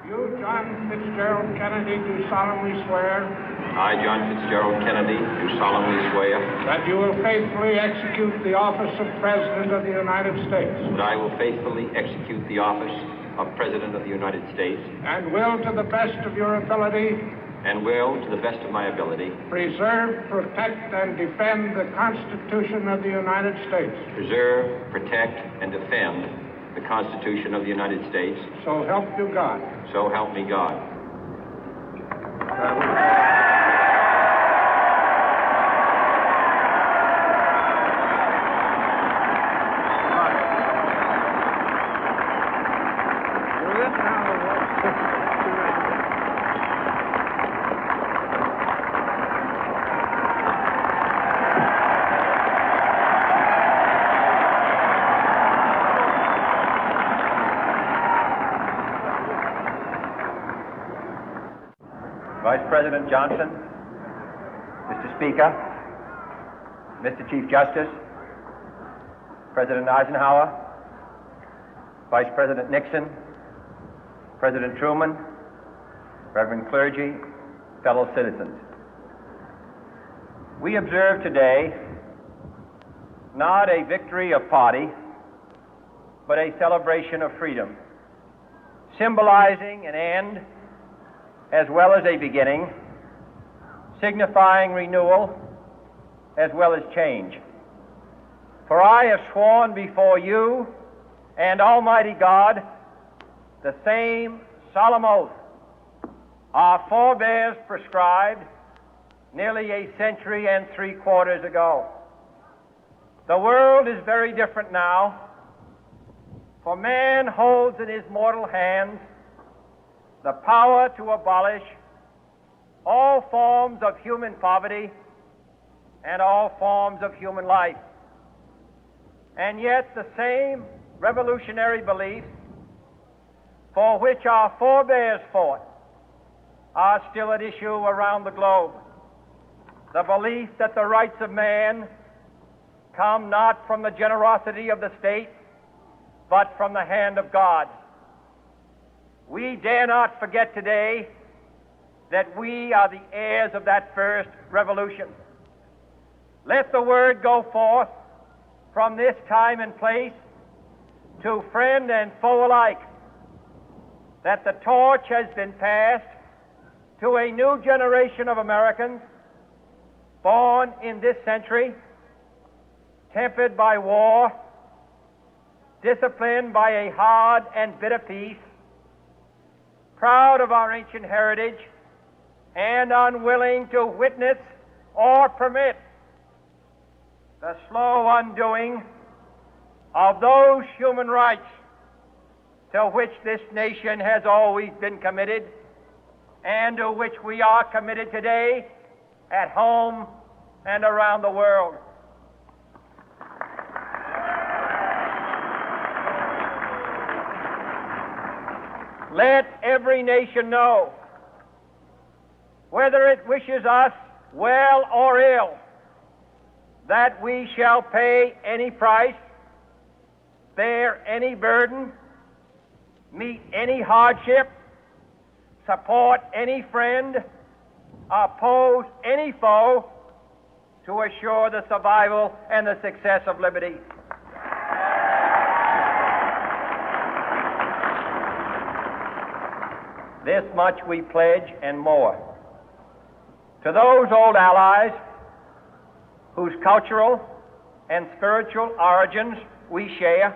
You, John Fitzgerald Kennedy, do solemnly swear I, John Fitzgerald Kennedy, do solemnly swear that you will faithfully execute the office of President of the United States that I will faithfully execute the office of President of the United States and will, to the best of your ability, and will, to the best of my ability, preserve, protect, and defend the Constitution of the United States. preserve, protect, and defend the Constitution of the United States. So help you God. So help me God. Vice President Johnson, Mr. Speaker, Mr. Chief Justice, President Eisenhower, Vice President Nixon, President Truman, Reverend clergy, fellow citizens. We observe today not a victory of party, but a celebration of freedom, symbolizing an end as well as a beginning, signifying renewal as well as change. For I have sworn before you and Almighty God the same solemn oath our forebears prescribed nearly a century and 3/4 ago. The world is very different now, for man holds in his mortal hands the power to abolish all forms of human poverty and all forms of human life. And yet the same revolutionary beliefs for which our forebears fought are still at issue around the globe. The belief that the rights of man come not from the generosity of the state, but from the hand of God. We dare not forget today that we are the heirs of that first revolution. Let the word go forth from this time and place to friend and foe alike that the torch has been passed to a new generation of Americans born in this century, tempered by war, disciplined by a hard and bitter peace, proud of our ancient heritage, and unwilling to witness or permit the slow undoing of those human rights to which this nation has always been committed and to which we are committed today at home and around the world. Let every nation know, whether it wishes us well or ill, that we shall pay any price, bear any burden, meet any hardship, support any friend, oppose any foe to assure the survival and the success of liberty. This much we pledge and more. To those old allies whose cultural and spiritual origins we share,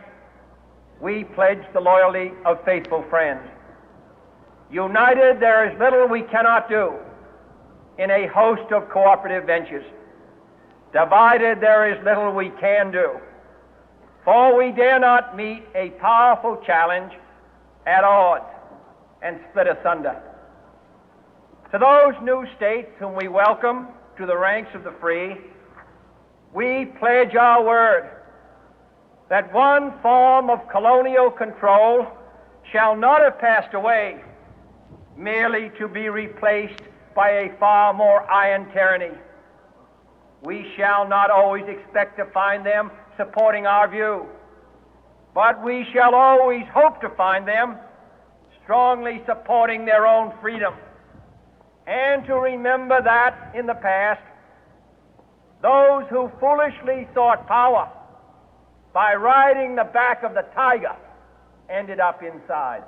we pledge the loyalty of faithful friends. United, there is little we cannot do in a host of cooperative ventures. Divided, there is little we can do, for we dare not meet a powerful challenge at odds and split asunder. To those new states whom we welcome to the ranks of the free, we pledge our word that one form of colonial control shall not have passed away, merely to be replaced by a far more iron tyranny. We shall not always expect to find them supporting our view, but we shall always hope to find them strongly supporting their own freedom, and to remember that in the past, those who foolishly sought power by riding the back of the tiger ended up inside.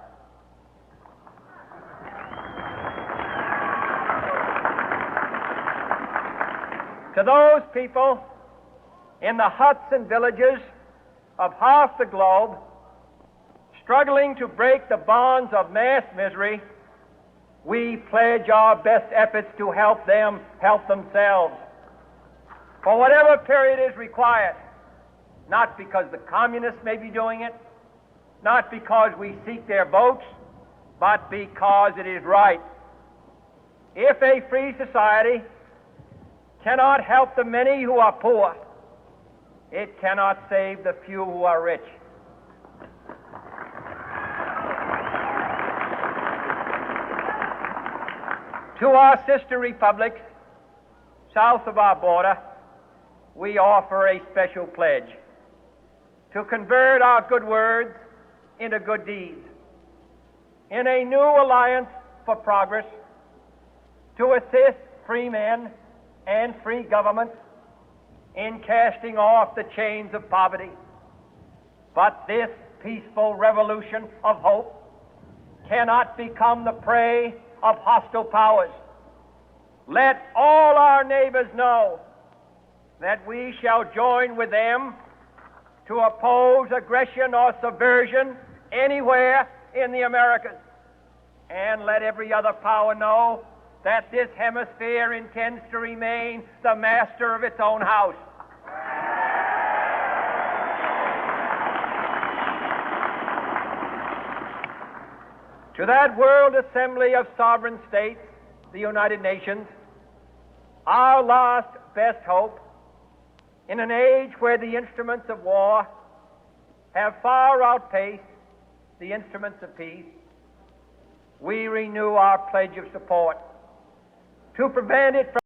To those people in the huts and villages of half the globe struggling to break the bonds of mass misery, we pledge our best efforts to help them help themselves for whatever period is required, not because the communists may be doing it, not because we seek their votes, but because it is right. If a free society cannot help the many who are poor, it cannot save the few who are rich. To our sister republics south of our border, we offer a special pledge to convert our good words into good deeds, in a new alliance for progress, to assist free men and free governments in casting off the chains of poverty. But this peaceful revolution of hope cannot become the prey of hostile powers. Let all our neighbors know that we shall join with them to oppose aggression or subversion anywhere in the Americas. And let every other power know that this hemisphere intends to remain the master of its own house. To that World Assembly of Sovereign States, the United Nations, our last best hope, in an age where the instruments of war have far outpaced the instruments of peace, we renew our pledge of support to prevent it from